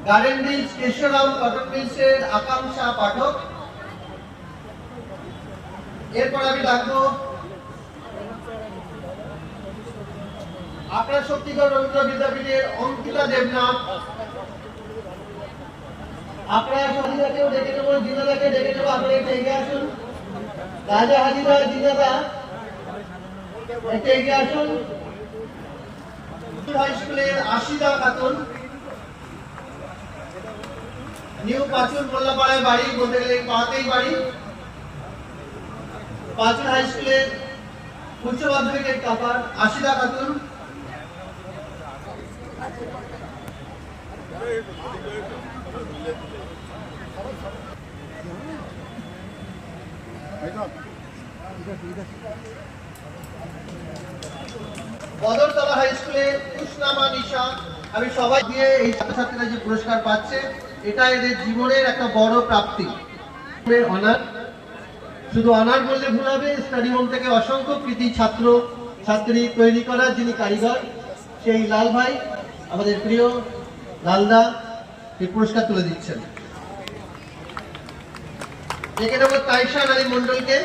Garden bridge Kesoram cotton মিলসের আকাঙ্ক্ষা পাঠক। এরপর আমি ডাকবো আপনার শক্তিগড় রবীন্দ্র বিদ্যাপীঠের অঙ্কিতা দেবনাথ। আপনারা সবাইকেও ডেকে নেবো, জিনাদাকে ডেকে নেবো, আপনারা একটু এগিয়ে আসুন। রাজা হাজিরা জিনাদা একটু এগিয়ে আসুন। হাই স্কুলের আশিদা খাতুন, নিউ পাঁচুর মোল্লাপাড়ায় বাড়ি, বলতে গেলে পাড়াতেই বাড়ি। পাঁচুর হাই স্কুলের উচ্চ মাধ্যমিকের টপার আশিদা খাতুন। বদরতলা হাই স্কুলের কুশনামা নিশা। আমি সবাই দিয়ে এই ছাত্রছাত্রীরা যে পুরস্কার পাচ্ছে, এটা এদের জীবনের একটা বড় প্রাপ্তি। অনার, শুধু অনার বললে ভুল হবে, স্টাডি হোম থেকে অসংখ্য কৃতি ছাত্র ছাত্রী তৈরি করার যিনি কারিগর, সেই লাল ভাই, আমাদের প্রিয় লালদা, এই পুরস্কার তুলে দিচ্ছেন। ডেকে নেব তাইশান আলী মন্ডলকে।